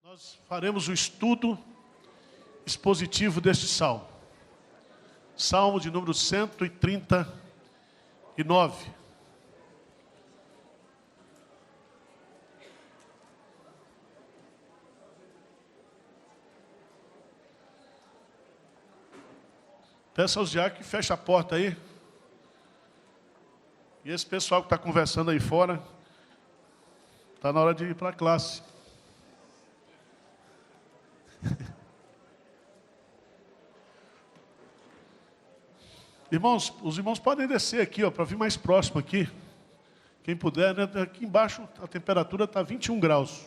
Nós faremos o estudo expositivo deste salmo. Salmo de número 139. Peça aos diáconos que fecha a porta aí. E esse pessoal que está conversando aí fora, está na hora de ir para a classe. Irmãos, os irmãos podem descer aqui, para vir mais próximo aqui. Quem puder, né? Aqui embaixo a temperatura está 21 graus.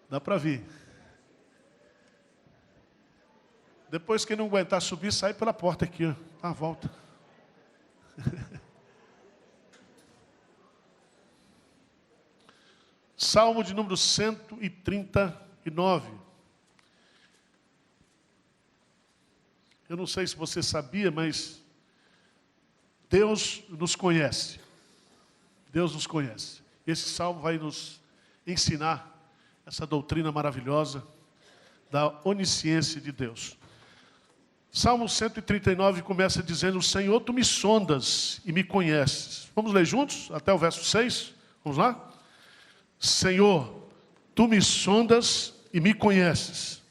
Dá para vir. Depois, quem não aguentar subir, sai pela porta aqui, ó. Dá a volta. Salmo de número 139. Eu não sei se você sabia, mas Deus nos conhece. Deus nos conhece. Esse salmo vai nos ensinar essa doutrina maravilhosa da onisciência de Deus. Salmo 139 começa dizendo: Senhor, tu me sondas e me conheces. Vamos ler juntos até o verso 6? Vamos lá? Senhor, tu me sondas e me conheces.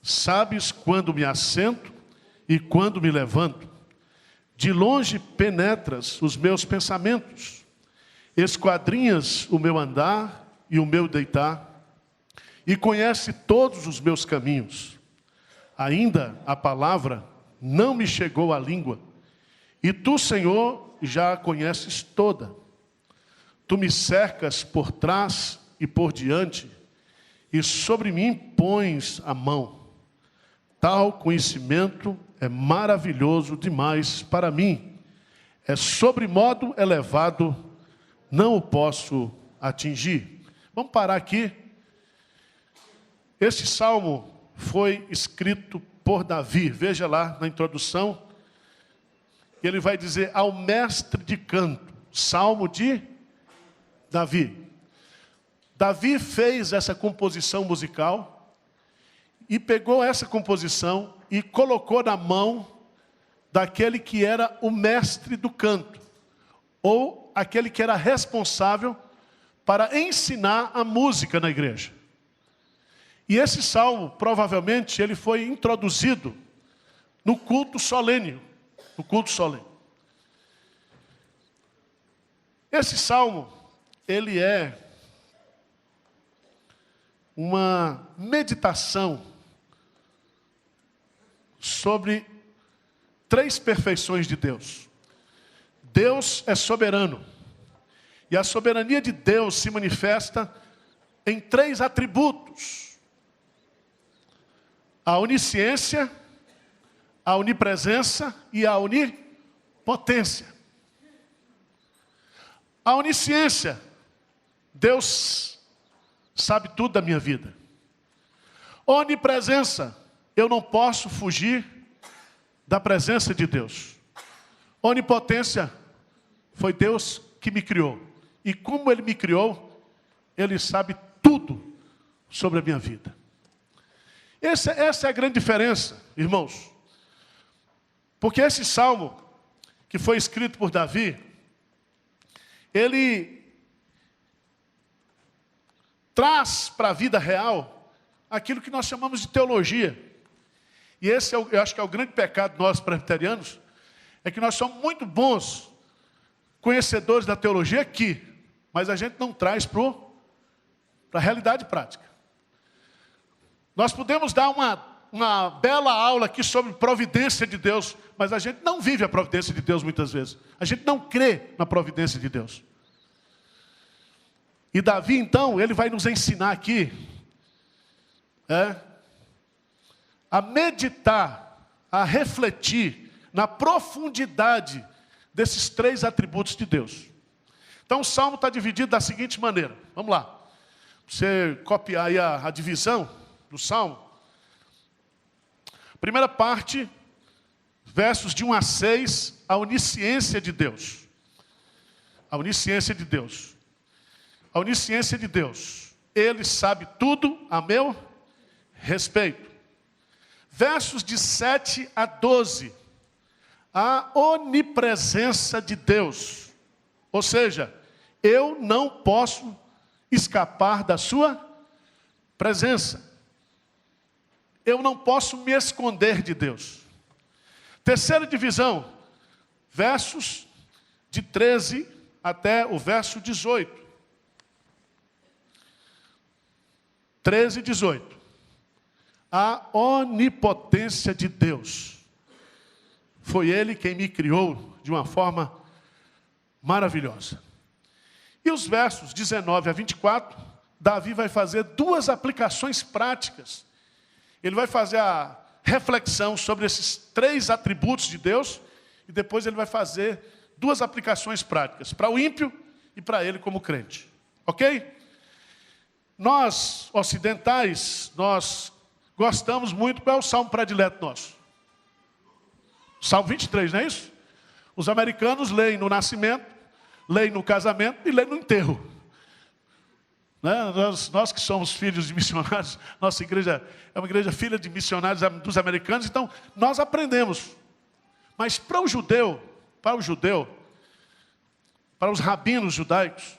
Sabes quando me assento e quando me levanto. De longe penetras os meus pensamentos. Esquadrinhas o meu andar e o meu deitar. E conhece todos os meus caminhos. Ainda a palavra não me chegou à língua. E tu, Senhor, já a conheces toda. Tu me cercas por trás e por diante, e sobre mim pões a mão. Tal conhecimento é maravilhoso demais para mim. É sobremodo elevado, não o posso atingir. Vamos parar aqui. Este salmo foi escrito por Davi. Veja lá na introdução. Ele vai dizer ao mestre de canto. Salmo de Davi. Davi fez essa composição musical e pegou essa composição e colocou na mão daquele que era o mestre do canto, ou aquele que era responsável para ensinar a música na igreja. E esse salmo, provavelmente, ele foi introduzido no culto solene. No culto solene. Esse salmo, ele é uma meditação sobre três perfeições de Deus. Deus é soberano. E a soberania de Deus se manifesta em três atributos: a onisciência, a onipresença e a onipotência. A onisciência, Deus sabe tudo da minha vida. Onipresença, eu não posso fugir da presença de Deus. Onipotência, foi Deus que me criou. E como Ele me criou, Ele sabe tudo sobre a minha vida. Essa é a grande diferença, irmãos. Porque esse salmo, que foi escrito por Davi, ele traz para a vida real aquilo que nós chamamos de teologia. E esse eu acho que é o grande pecado nós presbiterianos, é que nós somos muito bons conhecedores da teologia aqui, mas a gente não traz para a realidade prática. Nós podemos dar uma bela aula aqui sobre providência de Deus, mas a gente não vive a providência de Deus muitas vezes. A gente não crê na providência de Deus. E Davi, então, ele vai nos ensinar aqui a meditar, a refletir na profundidade desses três atributos de Deus. Então o salmo está dividido da seguinte maneira. Vamos lá. Você copiar aí a divisão do salmo. Primeira parte, versos de 1 a 6, a onisciência de Deus. A onisciência de Deus. A onisciência de Deus. Ele sabe tudo a meu respeito. Versos de 7 a 12. A onipresença de Deus. Ou seja, eu não posso escapar da sua presença. Eu não posso me esconder de Deus. Terceira divisão, versos de 13 até o verso 18. 13 e 18. A onipotência de Deus. Foi Ele quem me criou de uma forma maravilhosa. E os versos 19 a 24, Davi vai fazer duas aplicações práticas. Ele vai fazer a reflexão sobre esses três atributos de Deus, e depois ele vai fazer duas aplicações práticas, para o ímpio e para ele como crente. Ok? Nós, ocidentais, nós gostamos muito, qual é o salmo predileto nosso? Salmo 23, não é isso? Os americanos leem no nascimento, leem no casamento e leem no enterro. Né? Nós que somos filhos de missionários, nossa igreja é uma igreja filha de missionários dos americanos, então nós aprendemos. Mas para o judeu, para os rabinos judaicos,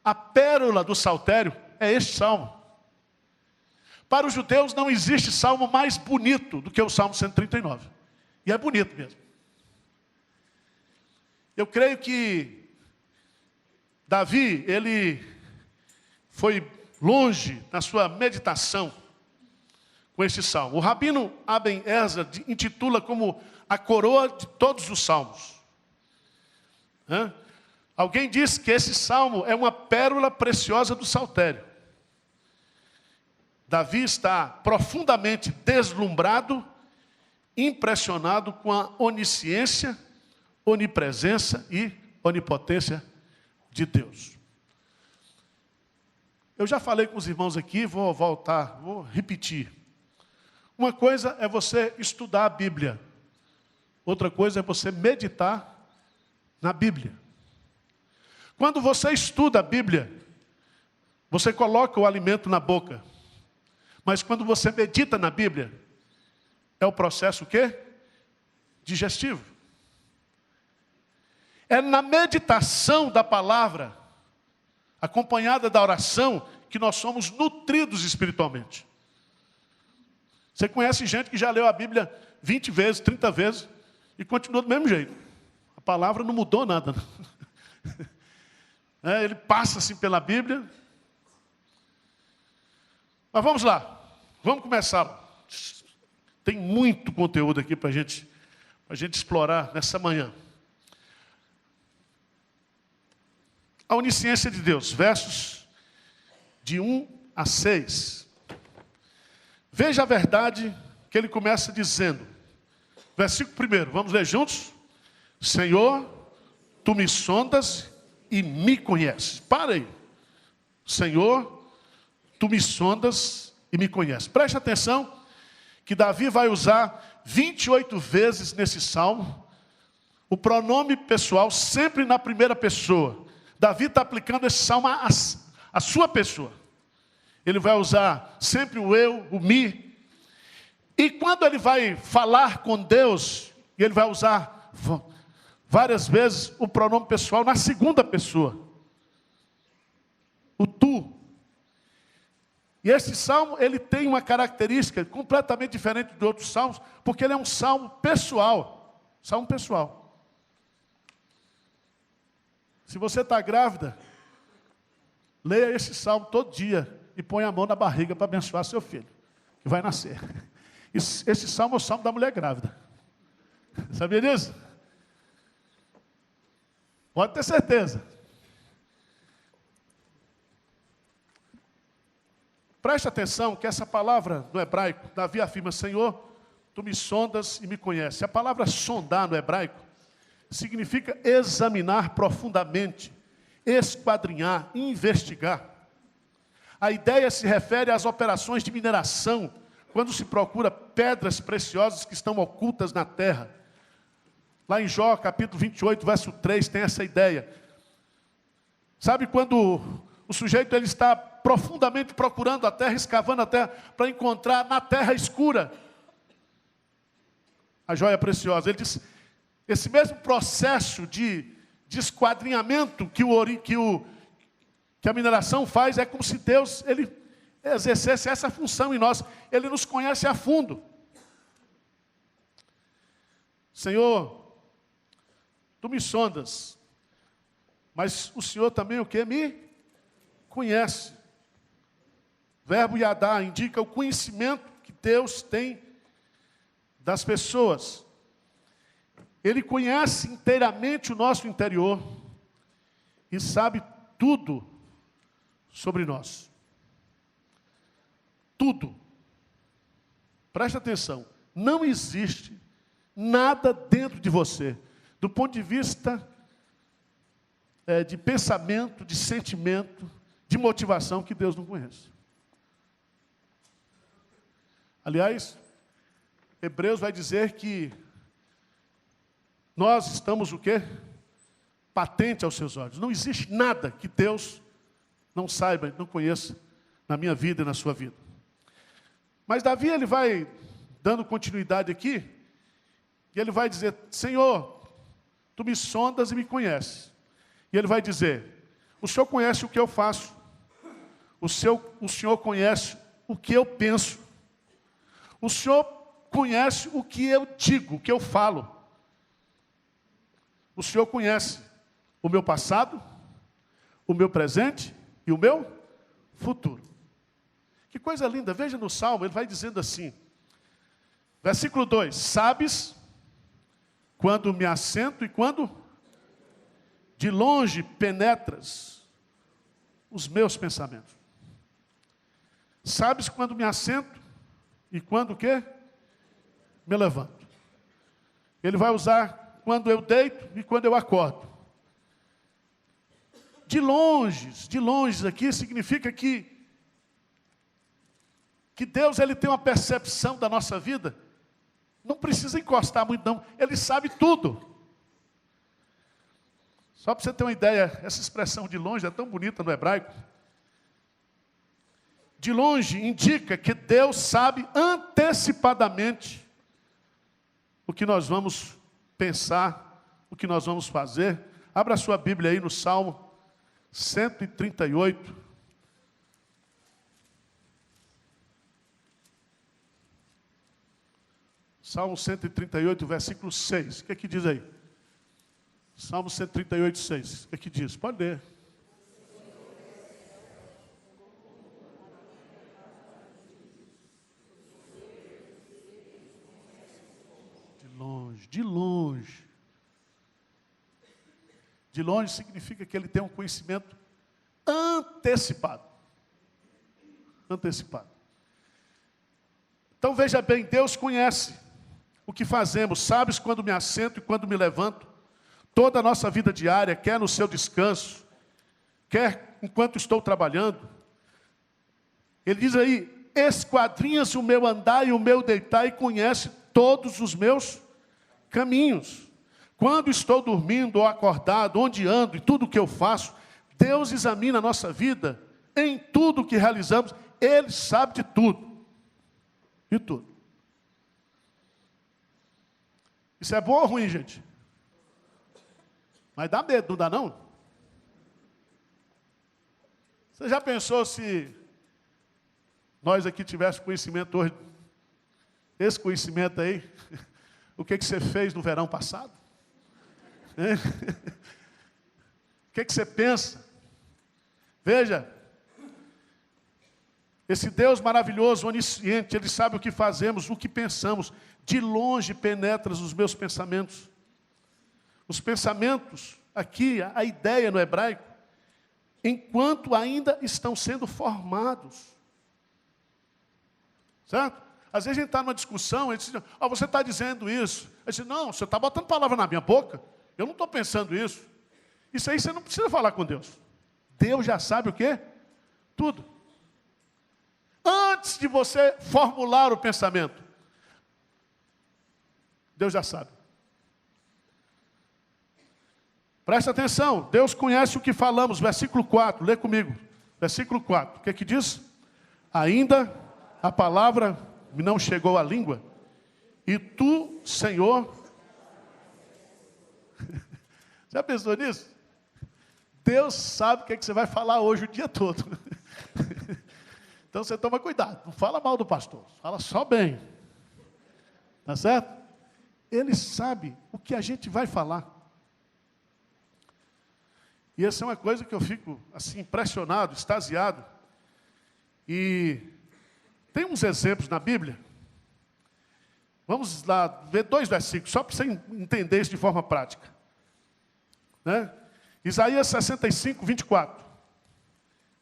a pérola do saltério é este salmo. Para os judeus não existe salmo mais bonito do que o Salmo 139. E é bonito mesmo. Eu creio que Davi, ele foi longe na sua meditação com este salmo. O rabino Aben Ezra intitula como a coroa de todos os salmos. Alguém diz que esse salmo é uma pérola preciosa do saltério. Davi está profundamente deslumbrado, impressionado com a onisciência, onipresença e onipotência de Deus. Eu já falei com os irmãos aqui, vou repetir. Uma coisa é você estudar a Bíblia. Outra coisa é você meditar na Bíblia. Quando você estuda a Bíblia, você coloca o alimento na boca. Mas quando você medita na Bíblia, é o processo o quê? Digestivo. É na meditação da palavra, acompanhada da oração, que nós somos nutridos espiritualmente. Você conhece gente que já leu a Bíblia 20 vezes, 30 vezes, e continua do mesmo jeito. A palavra não mudou nada. Ele passa assim pela Bíblia. Mas vamos lá. Vamos começar. Tem muito conteúdo aqui para a gente explorar nessa manhã. A onisciência de Deus, versos de 1 a 6. Veja a verdade que ele começa dizendo. Versículo 1, vamos ler juntos? Senhor, tu me sondas e me conheces. Para aí. Senhor, tu me sondas e me conheces. Preste atenção que Davi vai usar 28 vezes nesse salmo o pronome pessoal sempre na primeira pessoa. Davi está aplicando esse salmo à sua pessoa. Ele vai usar sempre o eu, o me. E quando ele vai falar com Deus, ele vai usar várias vezes o pronome pessoal na segunda pessoa. O tu. E esse salmo, ele tem uma característica completamente diferente de outros salmos, porque ele é um salmo pessoal. Salmo pessoal. Se você está grávida, leia esse salmo todo dia e põe a mão na barriga para abençoar seu filho, que vai nascer. Esse salmo é o salmo da mulher grávida. Sabia disso? Pode ter certeza. Preste atenção que essa palavra no hebraico, Davi afirma, Senhor, tu me sondas e me conheces. A palavra sondar no hebraico significa examinar profundamente, esquadrinhar, investigar. A ideia se refere às operações de mineração, quando se procura pedras preciosas que estão ocultas na terra. Lá em Jó, capítulo 28, verso 3, tem essa ideia. Sabe quando o sujeito ele está profundamente procurando a terra, escavando a terra, para encontrar na terra escura a joia preciosa. Ele diz, esse mesmo processo de esquadrinhamento que a mineração faz, é como se Deus ele exercesse essa função em nós. Ele nos conhece a fundo. Senhor, tu me sondas, mas o Senhor também o que? Me conhece. Verbo Yadá indica o conhecimento que Deus tem das pessoas. Ele conhece inteiramente o nosso interior e sabe tudo sobre nós. Tudo. Preste atenção. Não existe nada dentro de você, do ponto de vista de pensamento, de sentimento, de motivação, que Deus não conhece. Aliás, Hebreus vai dizer que nós estamos o quê? Patente aos seus olhos. Não existe nada que Deus não saiba, não conheça na minha vida e na sua vida. Mas Davi, ele vai dando continuidade aqui, e ele vai dizer, Senhor, tu me sondas e me conheces. E ele vai dizer, o Senhor conhece o que eu faço, o Senhor conhece o que eu penso, o Senhor conhece o que eu digo, o que eu falo. O Senhor conhece o meu passado, o meu presente e o meu futuro. Que coisa linda, veja no Salmo, ele vai dizendo assim, versículo 2, sabes quando me assento e quando de longe penetras os meus pensamentos. Sabes quando me assento e quando o quê? Me levanto. Ele vai usar quando eu deito e quando eu acordo. De longe aqui significa que Deus ele tem uma percepção da nossa vida. Não precisa encostar muito não, ele sabe tudo. Só para você ter uma ideia, essa expressão de longe é tão bonita no hebraico. De longe indica que Deus sabe antecipadamente o que nós vamos pensar, o que nós vamos fazer. Abra a sua Bíblia aí no Salmo 138. Salmo 138, versículo 6. O que é que diz aí? Salmo 138, 6. O que é que diz? Pode ler. De longe. De longe significa que ele tem um conhecimento antecipado. Antecipado. Então veja bem, Deus conhece o que fazemos, sabes quando me assento e quando me levanto. Toda a nossa vida diária, quer no seu descanso, quer enquanto estou trabalhando. Ele diz aí, esquadrinhas o meu andar e o meu deitar e conhece todos os meus caminhos. Quando estou dormindo ou acordado, onde ando e tudo o que eu faço, Deus examina a nossa vida em tudo o que realizamos. Ele sabe de tudo. De tudo. Isso é bom ou ruim, gente? Mas dá medo, não dá não? Você já pensou se nós aqui tivéssemos conhecimento hoje, esse conhecimento aí, o que você fez no verão passado? O que você pensa? Veja, esse Deus maravilhoso, onisciente, Ele sabe o que fazemos, o que pensamos. De longe penetra os meus pensamentos. Os pensamentos, aqui, a ideia no hebraico, enquanto ainda estão sendo formados. Certo? Às vezes a gente está numa discussão, a gente diz, você está dizendo isso. Ele diz, não, você está botando palavra na minha boca. Eu não estou pensando isso. Isso aí você não precisa falar com Deus. Deus já sabe o quê? Tudo. Antes de você formular o pensamento, Deus já sabe. Presta atenção, Deus conhece o que falamos, versículo 4, lê comigo. Versículo 4. O que é que diz? Ainda a palavra me não chegou à língua. E tu, Senhor... Já pensou nisso? Deus sabe o que é que você vai falar hoje o dia todo. Então você toma cuidado. Não fala mal do pastor. Fala só bem. Tá certo? Ele sabe o que a gente vai falar. E essa é uma coisa que eu fico assim impressionado, extasiado. E tem uns exemplos na Bíblia. Vamos lá ver 2 versículos, só para você entender isso de forma prática. Né? Isaías 65, 24.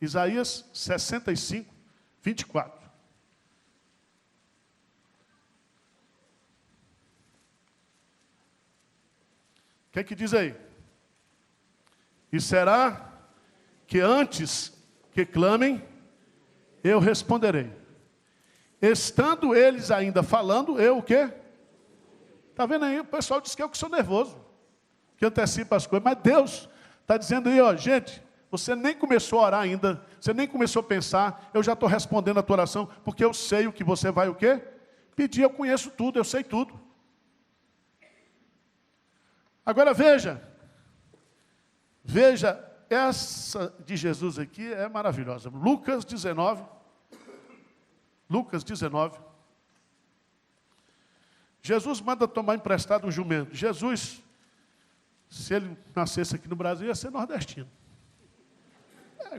Isaías 65, 24. O que é que diz aí? E será que antes que clamem, eu responderei. Estando eles ainda falando, eu o quê? Está vendo aí? O pessoal diz que eu que sou nervoso, que antecipa as coisas. Mas Deus está dizendo aí, ó, gente, você nem começou a orar ainda, você nem começou a pensar, eu já estou respondendo a tua oração, porque eu sei o que você vai o quê? Pedir, eu conheço tudo, eu sei tudo. Agora veja, essa de Jesus aqui é maravilhosa. Lucas 19. Jesus manda tomar emprestado um jumento. Jesus, se ele nascesse aqui no Brasil, ia ser nordestino.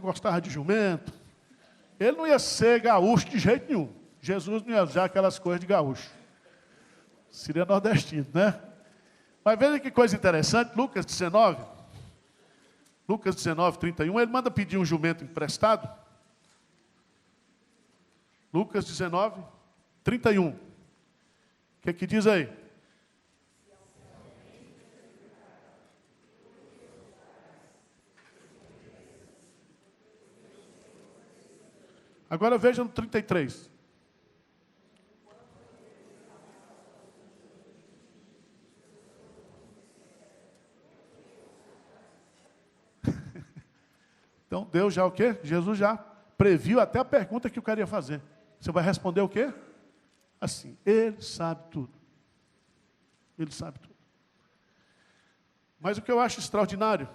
Gostava de jumento. Ele não ia ser gaúcho de jeito nenhum. Jesus não ia usar aquelas coisas de gaúcho. Seria nordestino, né? Mas veja que coisa interessante, Lucas 19, 31, ele manda pedir um jumento emprestado. Lucas 19, 31. O que é que diz aí? Agora veja no 33. Então Deus já o quê? Jesus já previu até a pergunta que o cara ia fazer. Você vai responder o quê? Assim, Ele sabe tudo. Ele sabe tudo. Mas o que eu acho extraordinário,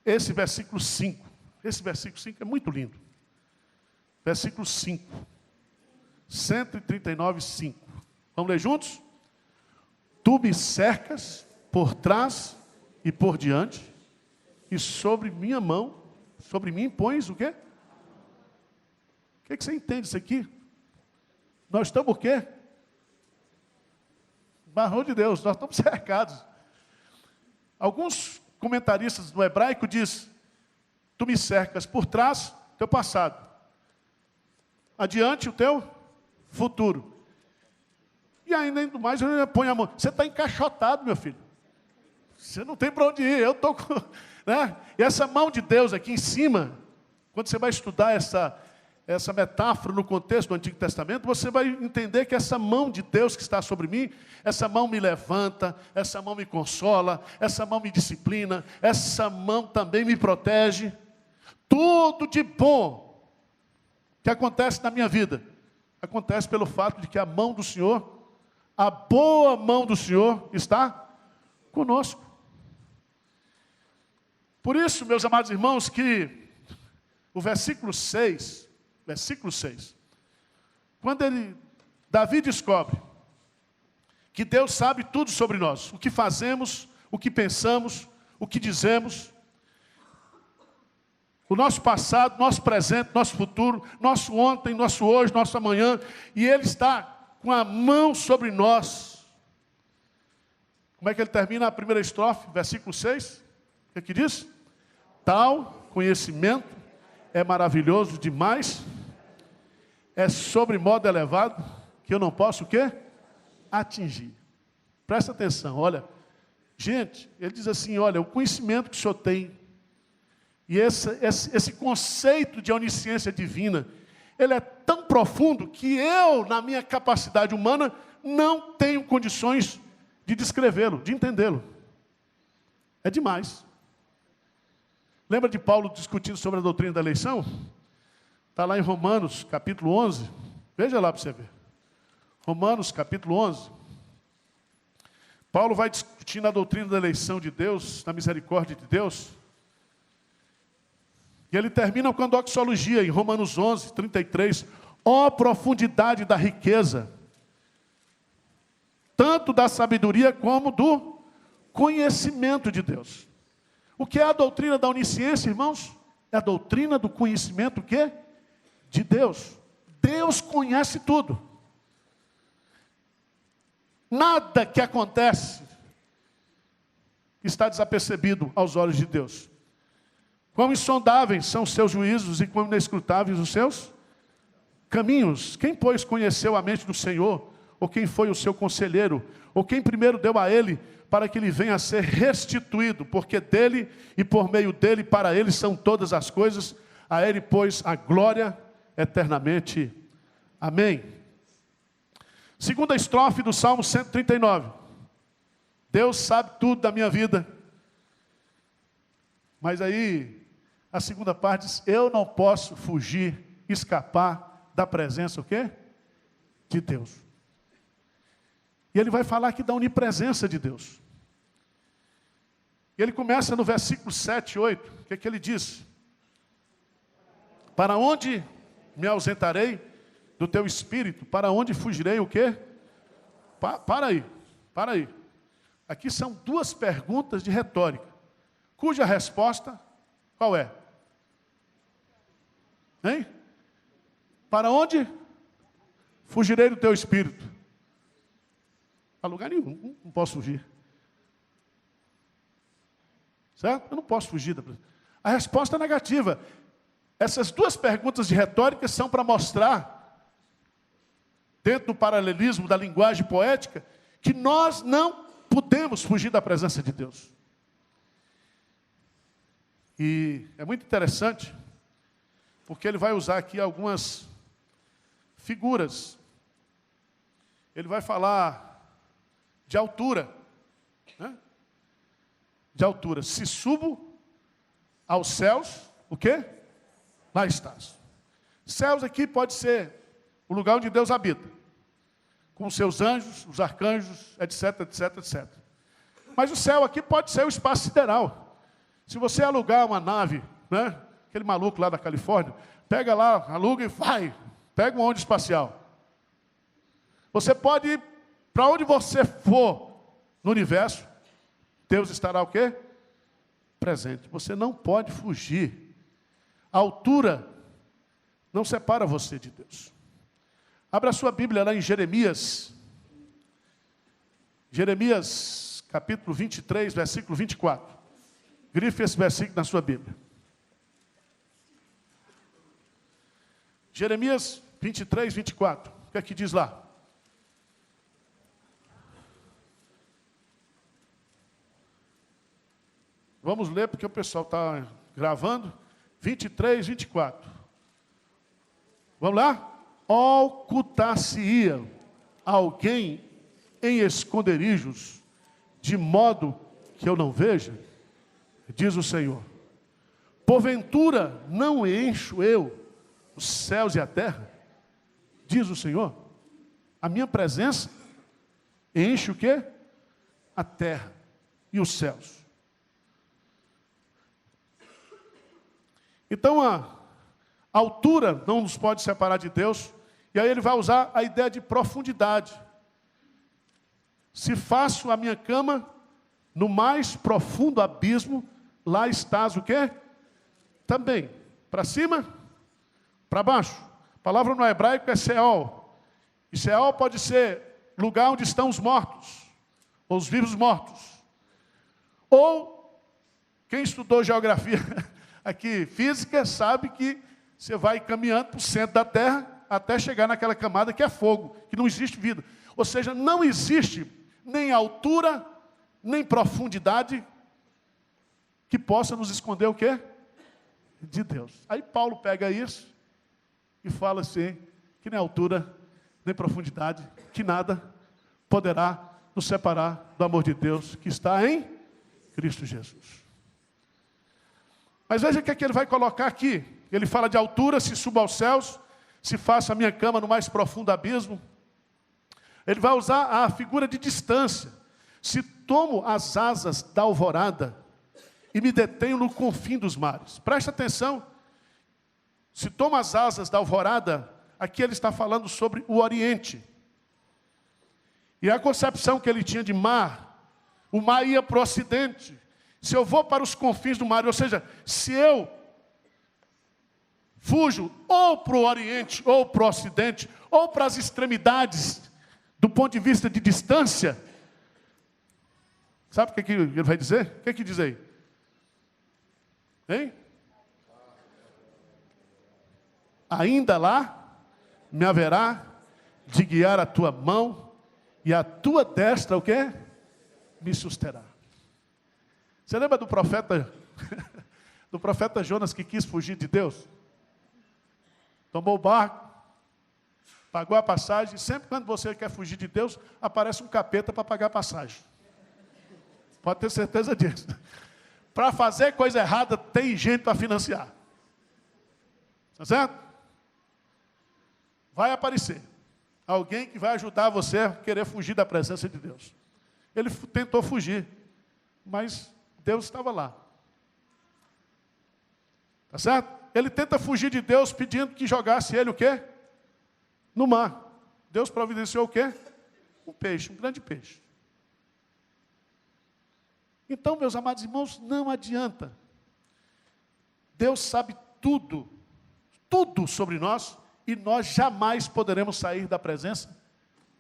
esse versículo 5. Esse versículo 5 é muito lindo. Versículo 5. 139, 5. Vamos ler juntos? Tu me cercas por trás e por diante, e sobre minha mão, sobre mim pões o quê? O que você entende isso aqui? Nós estamos o quê? Barrão de Deus, nós estamos cercados. Alguns comentaristas no hebraico dizem, tu me cercas por trás, teu passado. Adiante, o teu futuro. E ainda mais, eu ponho a mão. Você está encaixotado, meu filho. Você não tem para onde ir, eu estou com... Né? E essa mão de Deus aqui em cima, quando você vai estudar essa metáfora no contexto do Antigo Testamento, você vai entender que essa mão de Deus que está sobre mim, essa mão me levanta, essa mão me consola, essa mão me disciplina, essa mão também me protege. Tudo de bom que acontece na minha vida, acontece pelo fato de que a mão do Senhor, a boa mão do Senhor está conosco. Por isso, meus amados irmãos, que o versículo 6, quando Davi descobre que Deus sabe tudo sobre nós, o que fazemos, o que pensamos, o que dizemos, o nosso passado, nosso presente, nosso futuro, nosso ontem, nosso hoje, nosso amanhã, e Ele está com a mão sobre nós. Como é que ele termina a primeira estrofe, versículo 6? O que é que diz? Tal conhecimento é maravilhoso demais, é sobre modo elevado, que eu não posso o quê? Atingir. Presta atenção, olha. Gente, ele diz assim, olha, o conhecimento que o senhor tem, e esse conceito de onisciência divina, ele é tão profundo que eu, na minha capacidade humana, não tenho condições de descrevê-lo, de entendê-lo. É demais. Lembra de Paulo discutindo sobre a doutrina da eleição? Está lá em Romanos, capítulo 11. Veja lá para você ver. Romanos, capítulo 11. Paulo vai discutindo a doutrina da eleição de Deus, da misericórdia de Deus. E ele termina com a doxologia, em Romanos 11, 33. Ó profundidade da riqueza, tanto da sabedoria como do conhecimento de Deus. O que é a doutrina da onisciência, irmãos? É a doutrina do conhecimento, o quê? De Deus. Deus conhece tudo. Nada que acontece está desapercebido aos olhos de Deus. Quão insondáveis são os seus juízos e quão inescrutáveis os seus caminhos. Quem, pois, conheceu a mente do Senhor? Ou quem foi o seu conselheiro? Ou quem primeiro deu a ele para que ele venha a ser restituído? Porque dele e por meio dele, para ele são todas as coisas. A ele, pois, a glória eternamente. Amém. Segunda estrofe do Salmo 139. Deus sabe tudo da minha vida. Mas aí, a segunda parte diz, eu não posso fugir, escapar da presença, o quê? De Deus. E ele vai falar aqui da onipresença de Deus. E ele começa no versículo 7 e 8. O que é que ele diz? Para onde me ausentarei do teu espírito? Para onde fugirei o quê? Para aí. Aqui são duas perguntas de retórica, cuja resposta, qual é? Hein? Para onde fugirei do teu espírito? A lugar nenhum, não posso fugir. Certo? Eu não posso fugir da presença. A resposta é negativa. Essas duas perguntas de retórica são para mostrar, dentro do paralelismo da linguagem poética, que nós não podemos fugir da presença de Deus. E é muito interessante, porque ele vai usar aqui algumas figuras. Ele vai falar de altura, né? De altura. Se subo aos céus, o quê? Lá estás. Céus aqui pode ser o lugar onde Deus habita, com os seus anjos, os arcanjos, etc, etc, etc. Mas o céu aqui pode ser o espaço sideral. Se você alugar uma nave, né? Aquele maluco lá da Califórnia, pega lá, aluga e vai, pega uma onda espacial. Você pode ir para onde você for no universo, Deus estará o quê? Presente. Você não pode fugir. A altura não separa você de Deus. Abra a sua Bíblia lá em Jeremias. Jeremias, capítulo 23, versículo 24. Grife esse versículo na sua Bíblia. Jeremias 23, 24. O que é que diz lá? Vamos ler, porque o pessoal está gravando. 23, 24. Vamos lá? Ocultar-se-ia alguém em esconderijos, de modo que eu não veja, diz o Senhor. Porventura não encho eu os céus e a terra, diz o Senhor. A minha presença enche o quê? A terra e os céus. Então a altura não nos pode separar de Deus. E aí ele vai usar a ideia de profundidade. Se faço a minha cama no mais profundo abismo, lá estás o quê? Também. Para cima, para baixo. A palavra no hebraico é Seol. E Seol pode ser lugar onde estão os mortos, ou os vivos mortos. Ou, quem estudou geografia aqui, física, sabe que você vai caminhando para o centro da Terra, até chegar naquela camada que é fogo, que não existe vida. Ou seja, não existe nem altura, nem profundidade que possa nos esconder o quê? De Deus. Aí Paulo pega isso e fala assim, que nem altura, nem profundidade, que nada poderá nos separar do amor de Deus que está em Cristo Jesus. Mas veja o que é que ele vai colocar aqui. Ele fala de altura, se suba aos céus, se faça a minha cama no mais profundo abismo. Ele vai usar a figura de distância. Se tomo as asas da alvorada e me detenho no confim dos mares. Preste atenção. Se tomo as asas da alvorada, aqui ele está falando sobre o Oriente. E a concepção que ele tinha de mar, o mar ia para o Ocidente. Se eu vou para os confins do mar, ou seja, se eu fujo ou para o Oriente, ou para o Ocidente, ou para as extremidades, do ponto de vista de distância, sabe o que ele vai dizer? O que diz aí? Hein? Ainda lá me haverá de guiar a tua mão e a tua destra, o quê? Me susterá. Você lembra do profeta, do profeta Jonas que quis fugir de Deus? Tomou o barco, pagou a passagem. Sempre quando você quer fugir de Deus, aparece um capeta para pagar a passagem. Pode ter certeza disso. Para fazer coisa errada, tem gente para financiar. Tá certo? Vai aparecer alguém que vai ajudar você a querer fugir da presença de Deus. Ele tentou fugir, mas Deus estava lá. Tá certo? Ele tenta fugir de Deus pedindo que jogasse ele o quê? No mar. Deus providenciou o quê? Um peixe, um grande peixe. Então, meus amados irmãos, não adianta. Deus sabe tudo, tudo sobre nós, e nós jamais poderemos sair da presença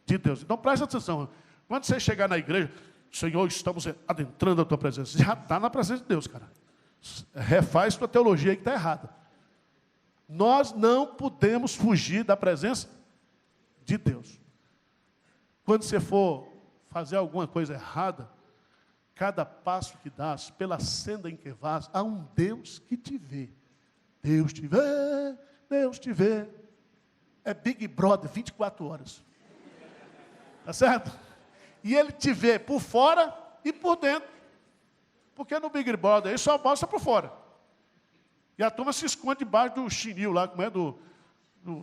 de Deus. Então, presta atenção. Quando você chegar na igreja, Senhor, estamos adentrando a tua presença. Você já está na presença de Deus, cara. Refaz tua teologia que está errada. Nós não podemos fugir da presença de Deus. Quando você for fazer alguma coisa errada, cada passo que dás, pela senda em que vás, há um Deus que te vê. Deus te vê, Deus te vê. É Big Brother, 24 horas. Tá certo? E ele te vê por fora e por dentro. Porque no Big Brother ele só mostra por fora. E a turma se esconde debaixo do chinil lá, como é do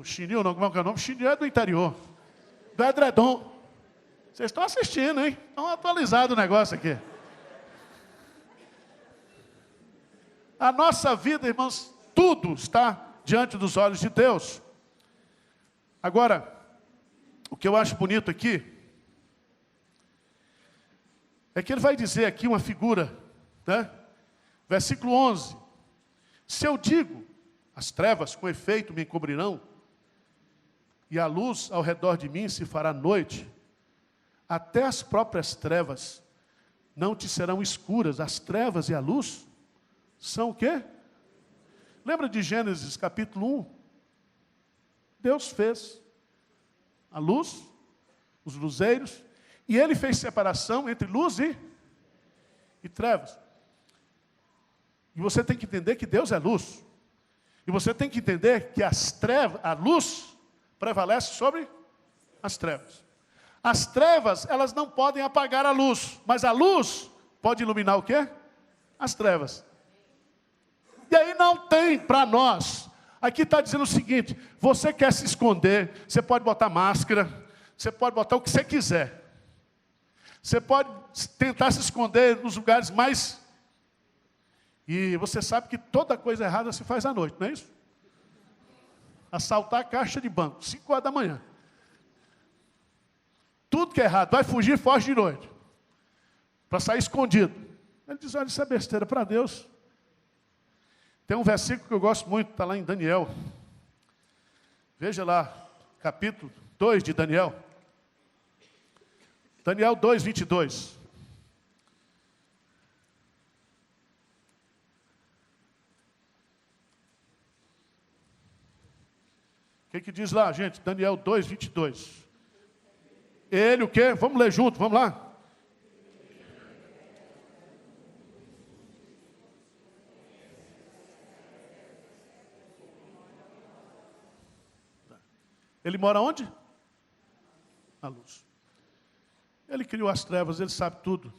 chinil, não, como é que é o nome? Chinil é do interior. Do edredom. Vocês estão assistindo, hein? Estão atualizados o negócio aqui. A nossa vida, irmãos, tudo está diante dos olhos de Deus. Agora, o que eu acho bonito aqui, é que ele vai dizer aqui uma figura, né? Versículo 11. Se eu digo, as trevas com efeito me encobrirão, e a luz ao redor de mim se fará noite, até as próprias trevas não te serão escuras. As trevas e a luz são o quê? Lembra de Gênesis capítulo 1? Deus fez a luz, os luzeiros, e ele fez separação entre luz e trevas. E você tem que entender que Deus é luz. E você tem que entender que a luz prevalece sobre as trevas. As trevas, elas não podem apagar a luz, mas a luz pode iluminar o quê? As trevas. E aí não tem para nós. Aqui está dizendo o seguinte: você quer se esconder, você pode botar máscara, você pode botar o que você quiser. Você pode tentar se esconder nos lugares mais... E você sabe que toda coisa errada se faz à noite, não é isso? Assaltar a caixa de banco, 5 horas da manhã. Tudo que é errado, vai fugir, foge de noite. Para sair escondido. Ele diz, olha, isso é besteira para Deus. Tem um versículo que eu gosto muito, está lá em Daniel. Veja lá, capítulo 2 de Daniel. Daniel 2, 22. O que diz lá, gente? Daniel 2, 22. Ele o quê? Vamos ler junto, vamos lá. Ele mora onde? Na luz. Ele criou as trevas, ele sabe tudo.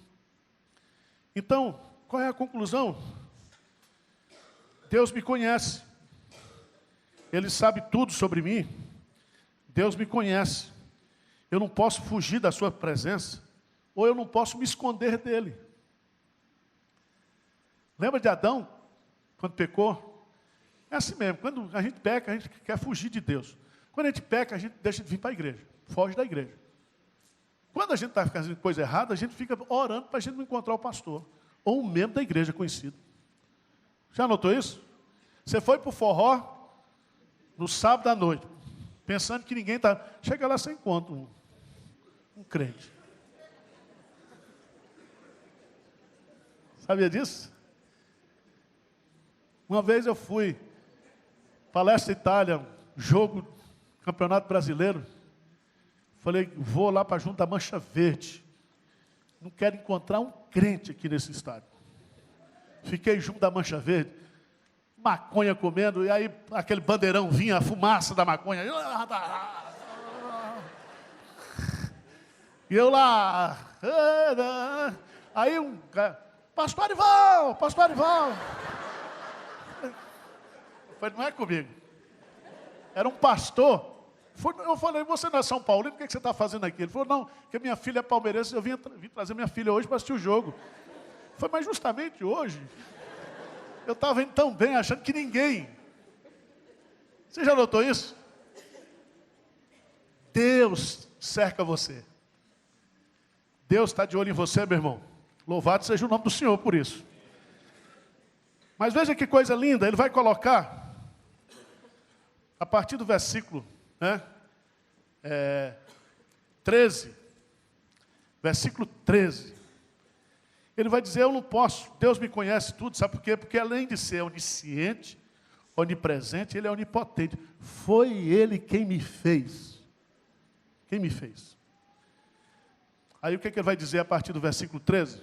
Então, qual é a conclusão? Deus me conhece. Ele sabe tudo sobre mim. Deus me conhece. Eu não posso fugir da sua presença, ou eu não posso me esconder dele. Lembra de Adão, quando pecou? É assim mesmo, quando a gente peca, a gente quer fugir de Deus. Quando a gente peca, a gente deixa de vir para a igreja, foge da igreja. Quando a gente está fazendo coisa errada, a gente fica orando para a gente não encontrar o pastor, ou um membro da igreja conhecido. Já notou isso? Você foi para o forró, no sábado à noite, pensando que ninguém está... Chega lá, você encontra um crente. Sabia disso? Uma vez eu fui, Palestra Itália, jogo, campeonato brasileiro. Falei, vou lá para junto da Mancha Verde. Não quero encontrar um crente aqui nesse estádio. Fiquei junto da Mancha Verde, maconha comendo, e aí aquele bandeirão vinha, a fumaça da maconha. E eu lá, aí um cara, Pastor Arival. Eu falei, não é comigo. Era um pastor. Eu falei, você não é São Paulino, o que você está fazendo aqui? Ele falou, não, porque minha filha é palmeirense, eu vim trazer minha filha hoje para assistir o jogo. Eu falei, mas justamente hoje, eu estava indo tão bem, achando que ninguém. Você já notou isso? Deus cerca você. Deus está de olho em você, meu irmão. Louvado seja o nome do Senhor por isso. Mas veja que coisa linda, ele vai colocar, a partir do versículo 13, versículo 13, ele vai dizer, eu não posso, Deus me conhece tudo, sabe por quê? Porque além de ser onisciente, onipresente, ele é onipotente. Foi ele quem me fez. Quem me fez? Aí o que ele vai dizer a partir do versículo 13?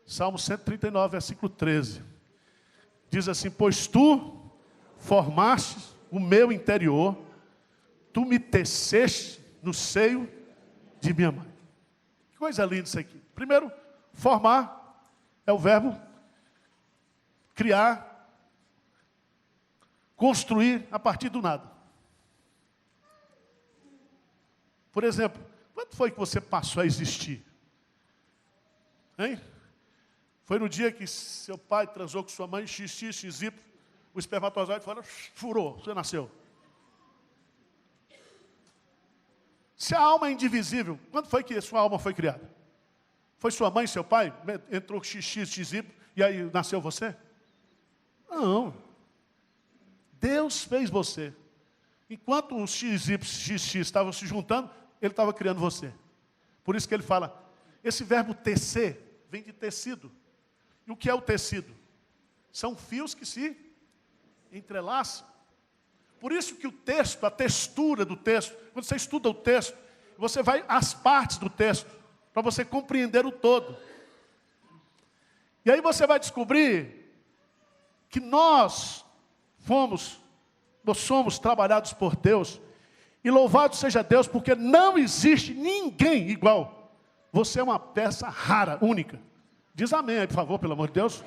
Salmo 139, versículo 13. Diz assim, pois tu formaste o meu interior, tu me teceste no seio de minha mãe. Que coisa linda isso aqui. Primeiro, formar é o verbo criar, construir a partir do nada. Por exemplo, quando foi que você passou a existir? Hein? Foi no dia que seu pai transou com sua mãe, XY, o espermatozoide furou, você nasceu. Se a alma é indivisível, quando foi que sua alma foi criada? Foi sua mãe, seu pai? Entrou com XY e aí nasceu você? Não. Deus fez você. Enquanto os XY estavam se juntando, ele estava criando você. Por isso que ele fala, esse verbo tecer vem de tecido. E o que é o tecido? São fios que se entrelaçam. Por isso que o texto, a textura do texto, quando você estuda o texto, você vai às partes do texto, para você compreender o todo. E aí você vai descobrir que nós somos trabalhados por Deus, e louvado seja Deus, porque não existe ninguém igual. Você é uma peça rara, única. Diz amém aí, por favor, pelo amor de Deus.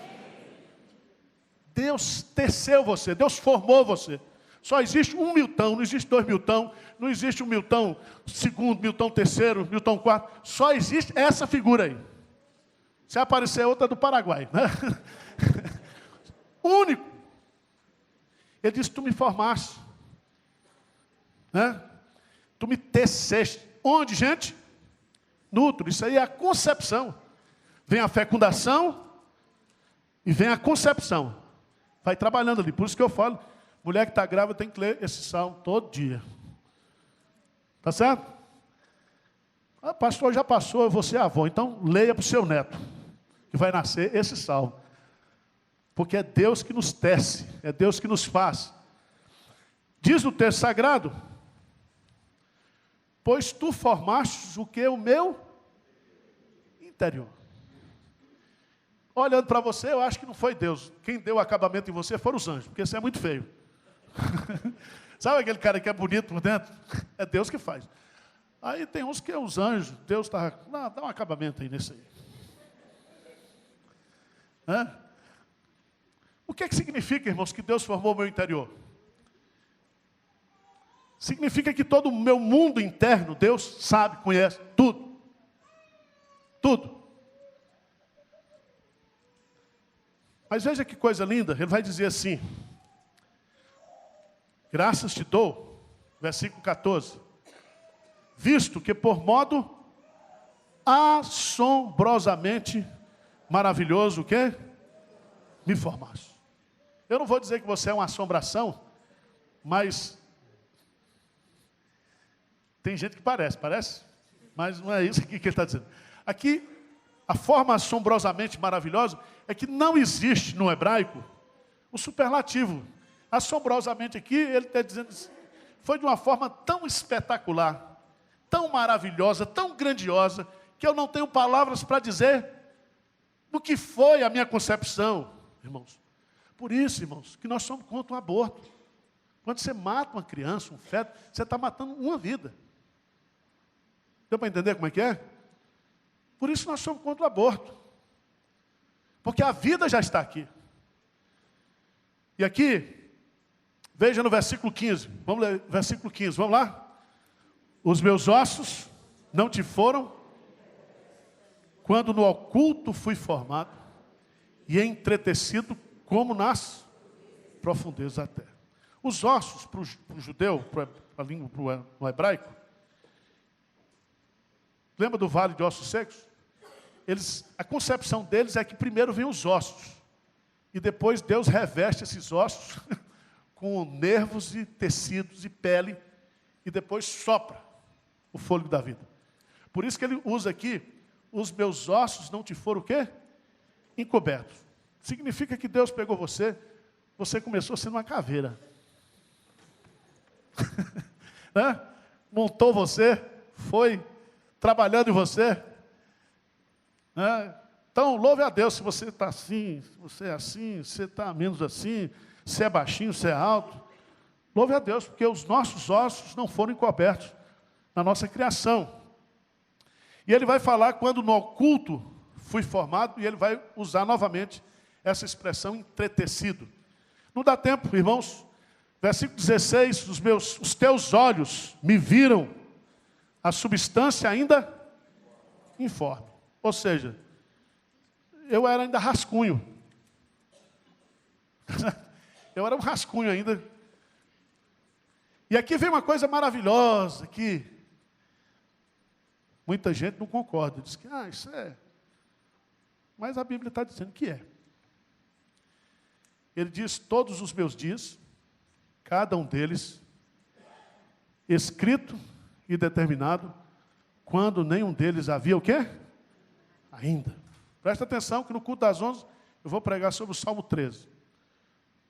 Deus teceu você, Deus formou você. Só existe um Milton, não existe dois Milton, não existe um Milton segundo, Milton terceiro, Milton quarto. Só existe essa figura aí. Se aparecer outra do Paraguai, né? Único. Ele disse, tu me formaste. Né? Tu me teceste. Onde, gente? No útero. Isso aí é a concepção. Vem a fecundação e vem a concepção. Vai trabalhando ali. Por isso que eu falo, mulher que está grávida tem que ler esse salmo todo dia. Tá certo? Ah, pastor, já passou, você é avó. Então leia para o seu neto, que vai nascer esse salmo. Porque é Deus que nos tece, é Deus que nos faz. Diz o texto sagrado, pois tu formaste o que? O meu interior. Olhando para você, eu acho que não foi Deus. Quem deu o acabamento em você foram os anjos, porque você é muito feio. Sabe aquele cara que é bonito por dentro? É Deus que faz. Aí tem uns que é os anjos, Deus está... Dá um acabamento aí nesse aí. O que significa, irmãos, que Deus formou o meu interior? Significa que todo o meu mundo interno, Deus sabe, conhece tudo. Tudo. Mas veja que coisa linda, ele vai dizer assim: graças te dou, versículo 14, visto que por modo assombrosamente maravilhoso, o quê? Me formaste. Eu não vou dizer que você é uma assombração, mas tem gente que parece, mas não é isso que ele está dizendo. Aqui, a forma assombrosamente maravilhosa é que não existe no hebraico o superlativo. Assombrosamente aqui, ele está dizendo, foi de uma forma tão espetacular, tão maravilhosa, tão grandiosa, que eu não tenho palavras para dizer o que foi a minha concepção, irmãos. Por isso, irmãos, que nós somos contra o aborto. Quando você mata uma criança, um feto, você está matando uma vida. Deu para entender como é que é? Por isso nós somos contra o aborto. Porque a vida já está aqui. E aqui, veja no versículo 15. Vamos ler versículo 15, vamos lá? Os meus ossos não te foram, quando no oculto fui formado e entretecido como nas profundezas da terra. Os ossos, para o judeu, para a língua, no hebraico, lembra do vale de ossos secos? A concepção deles é que primeiro vem os ossos. E depois Deus reveste esses ossos com nervos e tecidos e pele. E depois sopra o fôlego da vida. Por isso que ele usa aqui, os meus ossos não te foram o quê? Encobertos. Significa que Deus pegou você começou sendo uma caveira. Né? Montou você, foi trabalhando em você. Né? Então, louve a Deus se você está assim, se você é assim, se você está menos assim, se é baixinho, se é alto. Louve a Deus, porque os nossos ossos não foram encobertos na nossa criação. E ele vai falar quando no oculto fui formado, e ele vai usar novamente essa expressão entretecido. Não dá tempo, irmãos. Versículo 16, os teus olhos me viram a substância ainda informe. Ou seja, eu era ainda rascunho. Eu era um rascunho ainda. E aqui vem uma coisa maravilhosa, que muita gente não concorda. Diz que, isso é... Mas a Bíblia está dizendo que é. Ele diz, todos os meus dias, cada um deles, escrito e determinado, quando nenhum deles havia o quê? Ainda. Presta atenção que no culto das 11, eu vou pregar sobre o Salmo 13.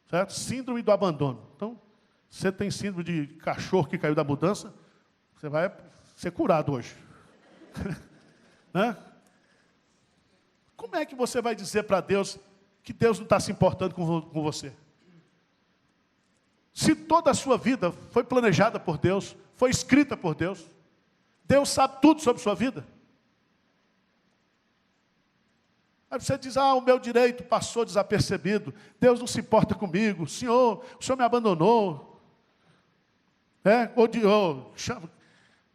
Certo? Síndrome do abandono. Então, você tem síndrome de cachorro que caiu da mudança, você vai ser curado hoje. Né? Como é que você vai dizer para Deus que Deus não está se importando com você? Se toda a sua vida foi planejada por Deus, foi escrita por Deus, Deus sabe tudo sobre a sua vida. Aí você diz, o meu direito passou desapercebido, Deus não se importa comigo, o Senhor me abandonou.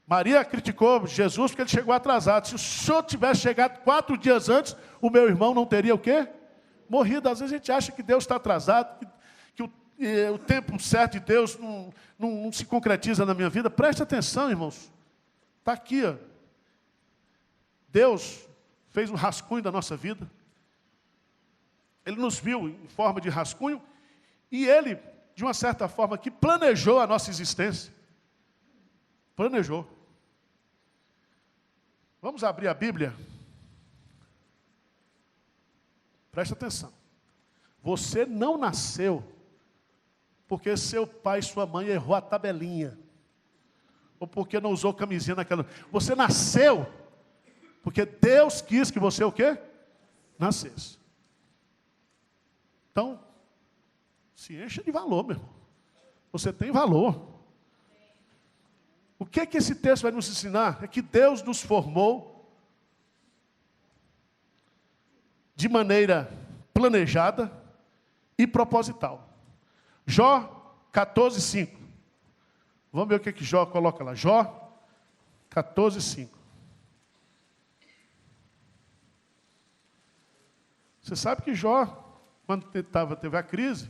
Maria criticou Jesus porque ele chegou atrasado. Se o Senhor tivesse chegado 4 dias antes, o meu irmão não teria o quê? Morrido. Às vezes a gente acha que Deus está atrasado, que o tempo certo de Deus não se concretiza na minha vida. Preste atenção, irmãos. Está aqui, ó. Deus fez um rascunho da nossa vida. Ele nos viu em forma de rascunho e Ele, de uma certa forma, que planejou a nossa existência. Planejou. Vamos abrir a Bíblia. Preste atenção. Você não nasceu porque seu pai e sua mãe errou a tabelinha. Ou porque não usou camisinha naquela... Você nasceu porque Deus quis que você o quê? Nascesse. Então, se encha de valor, meu irmão. Você tem valor. O que esse texto vai nos ensinar? É que Deus nos formou de maneira planejada e proposital. Jó 14:5. Vamos ver o que Jó coloca lá. Jó 14:5. Você sabe que Jó, quando teve a crise,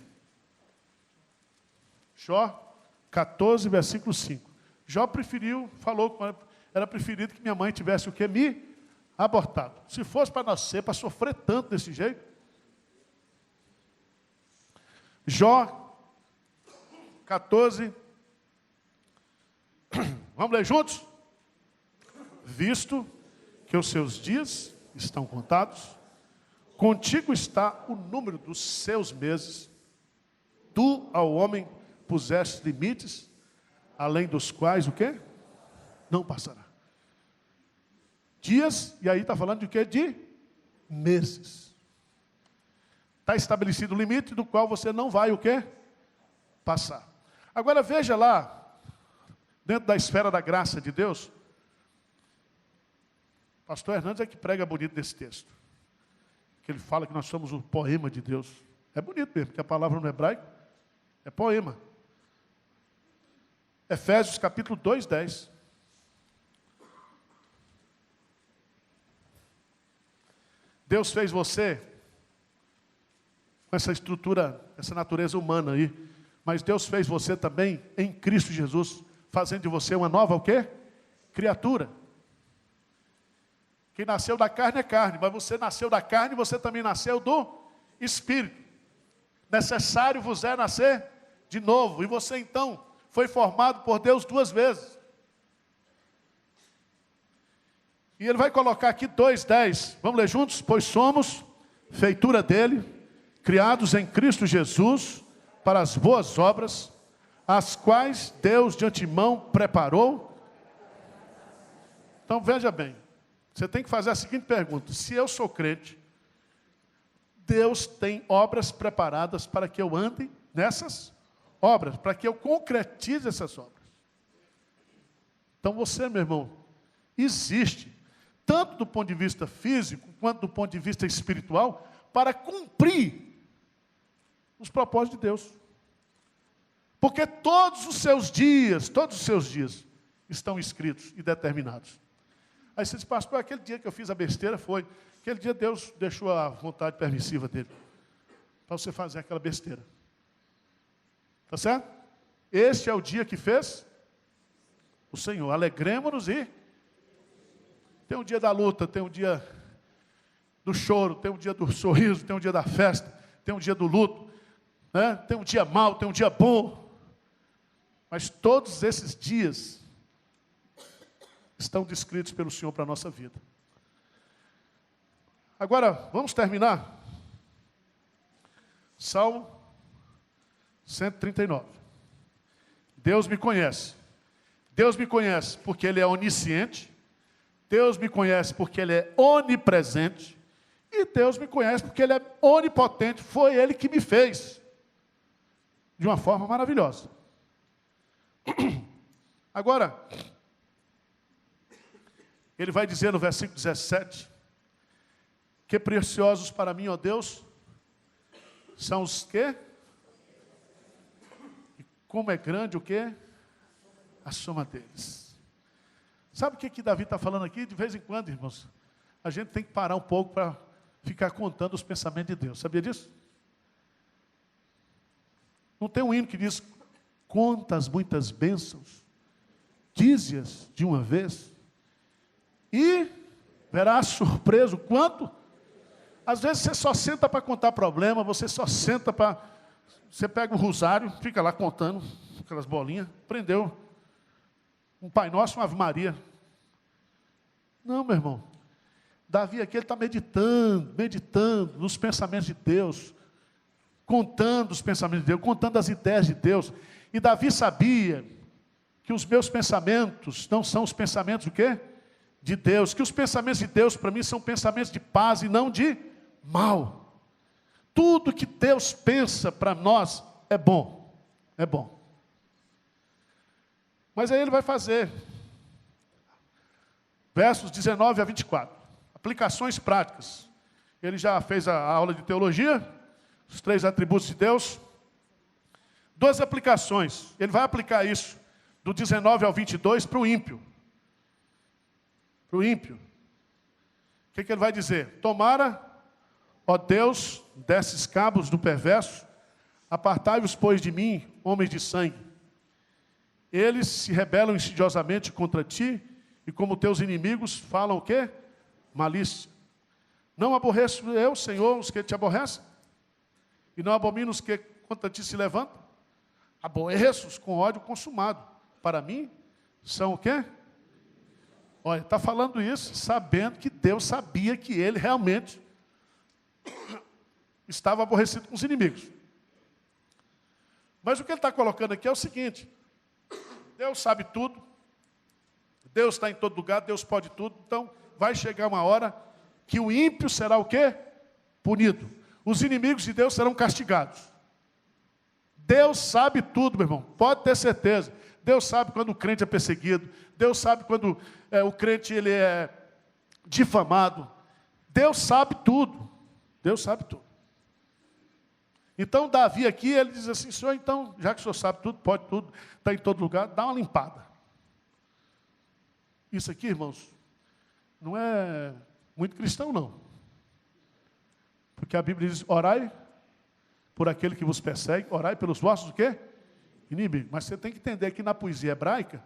Jó 14, versículo 5. Jó falou que era preferido que minha mãe tivesse o que? Me abortado. Se fosse para nascer, para sofrer tanto desse jeito. Jó 14. Vamos ler juntos? Visto que os seus dias estão contados, contigo está o número dos seus meses. Tu ao homem puseste limites, além dos quais o quê? Não passará. Dias, e aí está falando de quê? De meses. Está estabelecido o limite do qual você não vai o quê? Passar. Agora veja lá, dentro da esfera da graça de Deus, pastor Hernandes é que prega bonito nesse texto. Que ele fala que nós somos o poema de Deus. É bonito mesmo, porque a palavra no hebraico é poema. Efésios capítulo 2, 10. Deus fez você com essa estrutura, essa natureza humana aí, mas Deus fez você também em Cristo Jesus, fazendo de você uma nova o quê? Criatura. Quem nasceu da carne é carne, mas você nasceu da carne, você também nasceu do Espírito. Necessário vos é nascer de novo, e você então foi formado por Deus 2 vezes. E ele vai colocar aqui 2:10. Vamos ler juntos? Pois somos feitura dele, criados em Cristo Jesus, para as boas obras, as quais Deus de antemão preparou. Então veja bem, você tem que fazer a seguinte pergunta: se eu sou crente, Deus tem obras preparadas para que eu ande nessas obras, para que eu concretize essas obras. Então você, meu irmão, existe, tanto do ponto de vista físico, quanto do ponto de vista espiritual, para cumprir os propósitos de Deus. Porque todos os seus dias estão escritos e determinados. Aí você diz, pastor, aquele dia que eu fiz a besteira foi, aquele dia Deus deixou a vontade permissiva dele, para você fazer aquela besteira. Tá certo? Este é o dia que fez o Senhor. Alegremos-nos e tem um dia da luta, tem um dia do choro, tem um dia do sorriso, tem um dia da festa, tem um dia do luto, né? Tem um dia mau, tem um dia bom. Mas todos esses dias estão descritos pelo Senhor para a nossa vida. Agora, vamos terminar. Salmo 139. Deus me conhece. Deus me conhece porque Ele é onisciente. Deus me conhece porque Ele é onipresente. E Deus me conhece porque Ele é onipotente. Foi Ele que me fez. De uma forma maravilhosa. Agora, Ele vai dizer no versículo 17, que preciosos para mim, ó Deus, são os quê? E como é grande o quê? A soma deles. Sabe o que Davi está falando aqui? De vez em quando, irmãos, a gente tem que parar um pouco para ficar contando os pensamentos de Deus. Sabia disso? Não tem um hino que diz, contas muitas bênçãos, dize-as de uma vez, e verás surpreso quanto. Às vezes você só senta para contar problema, você só senta para... Você pega um rosário, fica lá contando, aquelas bolinhas, prendeu um Pai Nosso, uma Ave Maria. Não, meu irmão. Davi aqui, ele está meditando nos pensamentos de Deus, contando os pensamentos de Deus, contando as ideias de Deus. E Davi sabia que os meus pensamentos não são os pensamentos do quê? De Deus. Que os pensamentos de Deus para mim são pensamentos de paz e não de mal. Tudo que Deus pensa para nós é bom. É bom. Mas aí ele vai fazer. Versos 19 a 24. Aplicações práticas. Ele já fez a aula de teologia Os 3 atributos de Deus. 2 aplicações. Ele vai aplicar isso do 19 ao 22 para o ímpio. Para o ímpio. O que ele vai dizer? Tomara, ó Deus, desses cabos do perverso, apartai-vos, pois, de mim, homens de sangue. Eles se rebelam insidiosamente contra ti, e como teus inimigos falam o quê? Malícia. Não aborreço eu, Senhor, os que te aborrecem? E não abomino os que contra ti se levantam? Aborreço-os com ódio consumado. Para mim, são o quê? Olha, está falando isso sabendo que Deus sabia que ele realmente estava aborrecido com os inimigos. Mas o que ele está colocando aqui é o seguinte: Deus sabe tudo, Deus está em todo lugar, Deus pode tudo, então vai chegar uma hora que o ímpio será o quê? Punido. Os inimigos de Deus serão castigados. Deus sabe tudo, meu irmão, pode ter certeza. Deus sabe quando o crente é perseguido, Deus sabe quando o crente ele é difamado. Deus sabe tudo, Deus sabe tudo. Então Davi aqui, ele diz assim: Senhor, então, já que o Senhor sabe tudo, pode tudo, está em todo lugar, dá uma limpada. Isso aqui, irmãos, não é muito cristão, não. Porque a Bíblia diz: orai por aquele que vos persegue, orai pelos vossos o quê? Inimigos. Mas você tem que entender que na poesia hebraica,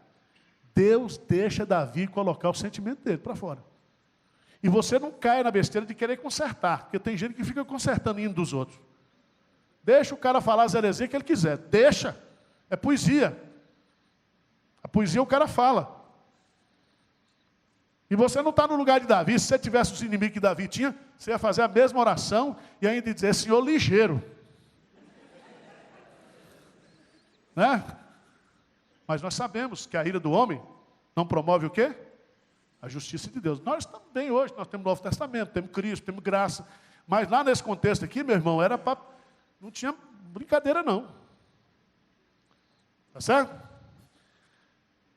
Deus deixa Davi colocar o sentimento dele para fora. E você não cai na besteira de querer consertar, porque tem gente que fica consertando indo dos outros. Deixa o cara falar as heresias que ele quiser. Deixa. É poesia. A poesia o cara fala. E você não está no lugar de Davi. Se você tivesse os inimigos que Davi tinha, você ia fazer a mesma oração e ainda dizer: Senhor, ligeiro. Né? Mas nós sabemos que a ira do homem não promove o quê? A justiça de Deus. Nós estamos bem hoje, nós temos o Novo Testamento, temos Cristo, temos graça. Mas lá nesse contexto aqui, meu irmão, era para... não tinha brincadeira, não. Tá certo?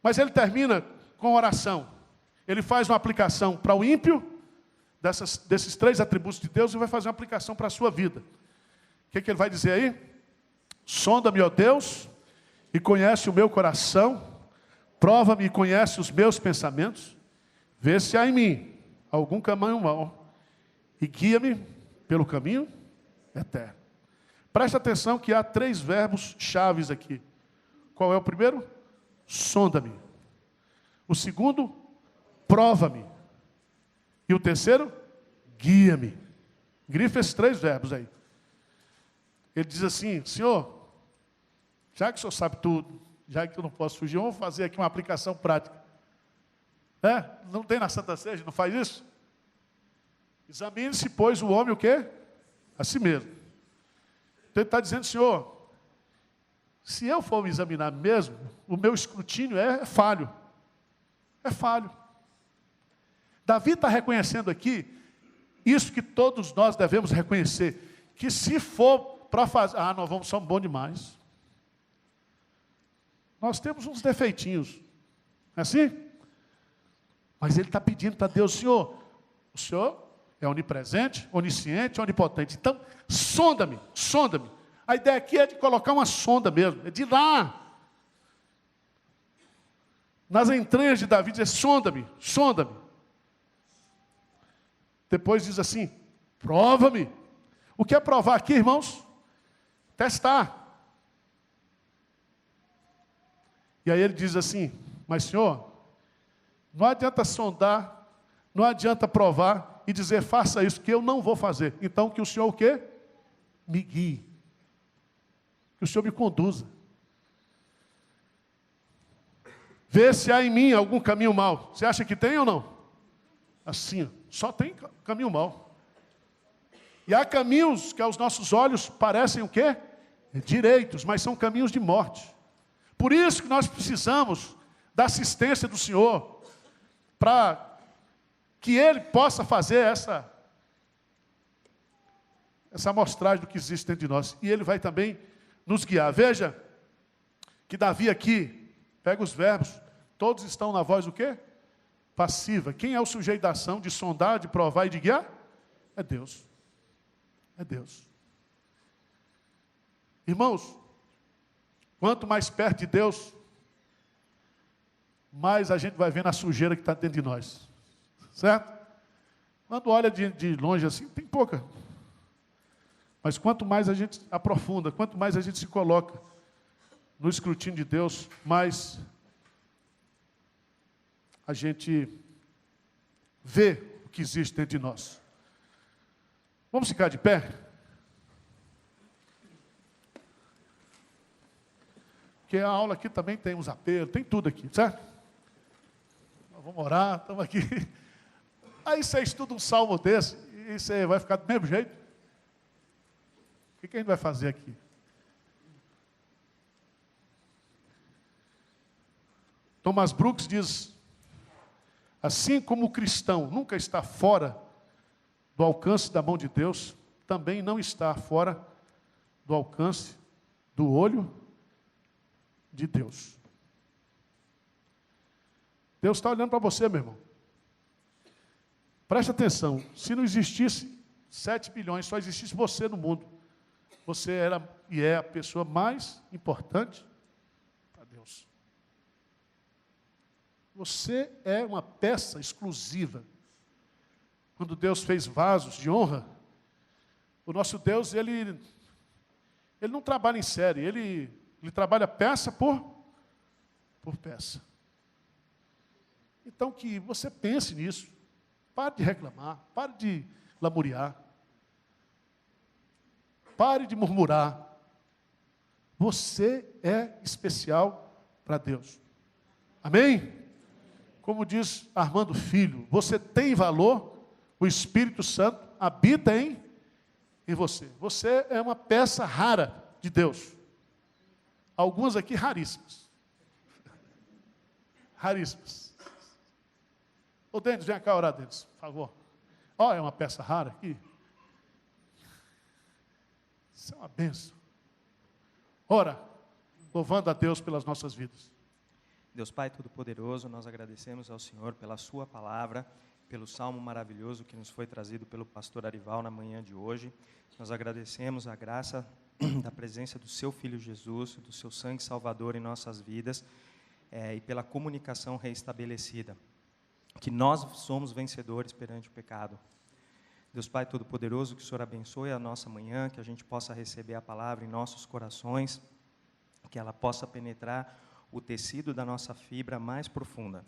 Mas ele termina com oração. Ele faz uma aplicação para o ímpio, desses 3 atributos de Deus, e vai fazer uma aplicação para a sua vida. O que ele vai dizer aí? Sonda-me, ó Deus, e conhece o meu coração, prova-me e conhece os meus pensamentos, vê se há em mim algum caminho mau, e guia-me pelo caminho eterno. Presta atenção que há 3 verbos chaves aqui. Qual é o primeiro? Sonda-me. O segundo, prova-me. E o terceiro, guia-me. Grifa esses 3 verbos aí. Ele diz assim: Senhor, já que o Senhor sabe tudo, já que eu não posso fugir, vamos fazer aqui uma aplicação prática. Não tem na Santa Ceia, não faz isso? Examine-se, pois, o homem o quê? A si mesmo. Então ele está dizendo: Senhor, se eu for me examinar mesmo, o meu escrutínio é falho. É falho. Davi está reconhecendo aqui isso que todos nós devemos reconhecer, que se for para fazer... nós somos bons demais. Nós temos uns defeitinhos. É assim? Mas ele está pedindo para Deus: Senhor, o Senhor é onipresente, onisciente, onipotente. Então, sonda-me, sonda-me. A ideia aqui é de colocar uma sonda mesmo, é de ir lá, nas entranhas de Davi, dizer: sonda-me, sonda-me. Depois diz assim: prova-me. O que é provar aqui, irmãos? Testar. E aí ele diz assim: mas Senhor, não adianta sondar, não adianta provar e dizer: faça isso, que eu não vou fazer. Então que o Senhor o quê? Me guie. Que o Senhor me conduza. Vê se há em mim algum caminho mau. Você acha que tem ou não? Assim, só tem caminho mau. E há caminhos que aos nossos olhos parecem o quê? Direitos, mas são caminhos de morte. Por isso que nós precisamos da assistência do Senhor, para que Ele possa fazer essa amostragem do que existe dentro de nós. E Ele vai também nos guiar. Veja que Davi aqui, pega os verbos, todos estão na voz o quê? Passiva. Quem é o sujeito da ação de sondar, de provar e de guiar? É Deus. É Deus. Irmãos, quanto mais perto de Deus, mais a gente vai vendo a sujeira que está dentro de nós. Certo? Quando olha de longe assim, tem pouca. Mas quanto mais a gente aprofunda, quanto mais a gente se coloca no escrutínio de Deus, mais a gente vê o que existe dentro de nós. Vamos ficar de pé? Porque a aula aqui também tem uns apelos, tem tudo aqui, certo? Nós vamos orar, estamos aqui. Aí você estuda um salmo desse e você vai ficar do mesmo jeito. O que a gente vai fazer aqui? Thomas Brooks diz, assim como o cristão nunca está fora do alcance da mão de Deus, também não está fora do alcance do olho de Deus. Deus está olhando para você, meu irmão. Preste atenção, se não existisse 7 bilhões, só existisse você no mundo, você era e é a pessoa mais importante para Deus. Você é uma peça exclusiva. Quando Deus fez vasos de honra, o nosso Deus, ele não trabalha em série, ele trabalha peça por peça. Então que você pense nisso. Pare de reclamar, pare de lamuriar, pare de murmurar. Você é especial para Deus. Amém? Como diz Armando Filho, você tem valor, o Espírito Santo habita em você. Você é uma peça rara de Deus. Algumas aqui raríssimas. Raríssimas. Ô, Denis, vem cá orar, Denis, por favor. Ó, é uma peça rara aqui. Isso é uma bênção. Ora, louvando a Deus pelas nossas vidas. Deus Pai Todo-Poderoso, nós agradecemos ao Senhor pela sua palavra, pelo salmo maravilhoso que nos foi trazido pelo pastor Arival na manhã de hoje. Nós agradecemos a graça da presença do seu Filho Jesus, do seu sangue salvador em nossas vidas, e pela comunicação reestabelecida, que nós somos vencedores perante o pecado. Deus Pai Todo-Poderoso, que o Senhor abençoe a nossa manhã, que a gente possa receber a palavra em nossos corações, que ela possa penetrar o tecido da nossa fibra mais profunda.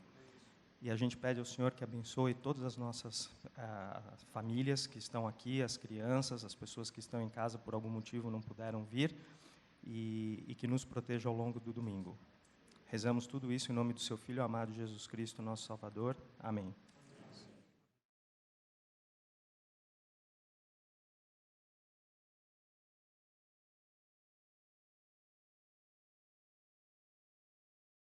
E a gente pede ao Senhor que abençoe todas as nossas famílias que estão aqui, as crianças, as pessoas que estão em casa por algum motivo não puderam vir, e que nos proteja ao longo do domingo. Rezamos tudo isso em nome do seu Filho amado Jesus Cristo, nosso Salvador. Amém.